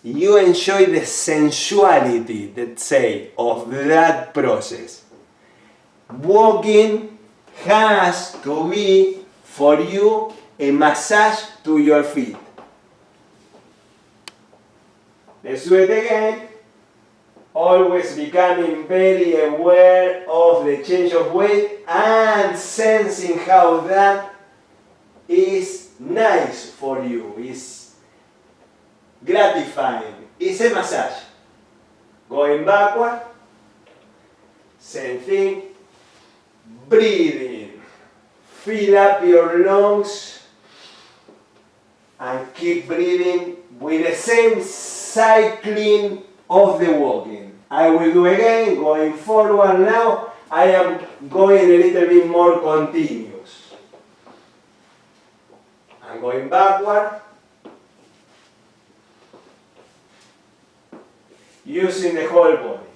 You enjoy the sensuality, let's say, of that process. Walking has to be, for you, a massage to your feet. Let's do it again. Always becoming very aware of the change of weight and sensing how that is nice for you, is gratifying. It's a massage. Going backward, same thing. Breathing. Fill up your lungs and keep breathing with the same cycling of the walking. I will do again, going forward now. I am going a little bit more continuous. I'm going backward. Using the whole body.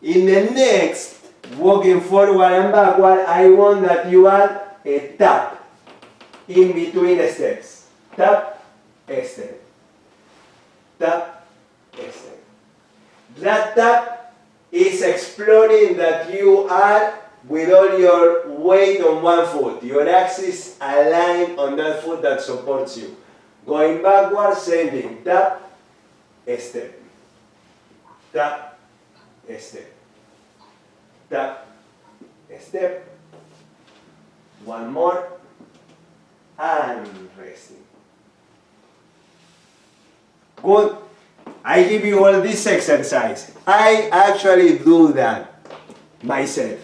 In the next, walking forward and backward, I want that you add a tap in between the steps. Tap, a step. Tap, a step. That tap is exploring that you are with all your weight on one foot. Your axis aligned on that foot that supports you. Going backward, same thing. Tap, a step. Tap, a step. Tap, a step. One more. And resting. Good. I give you all this exercise. I actually do that myself.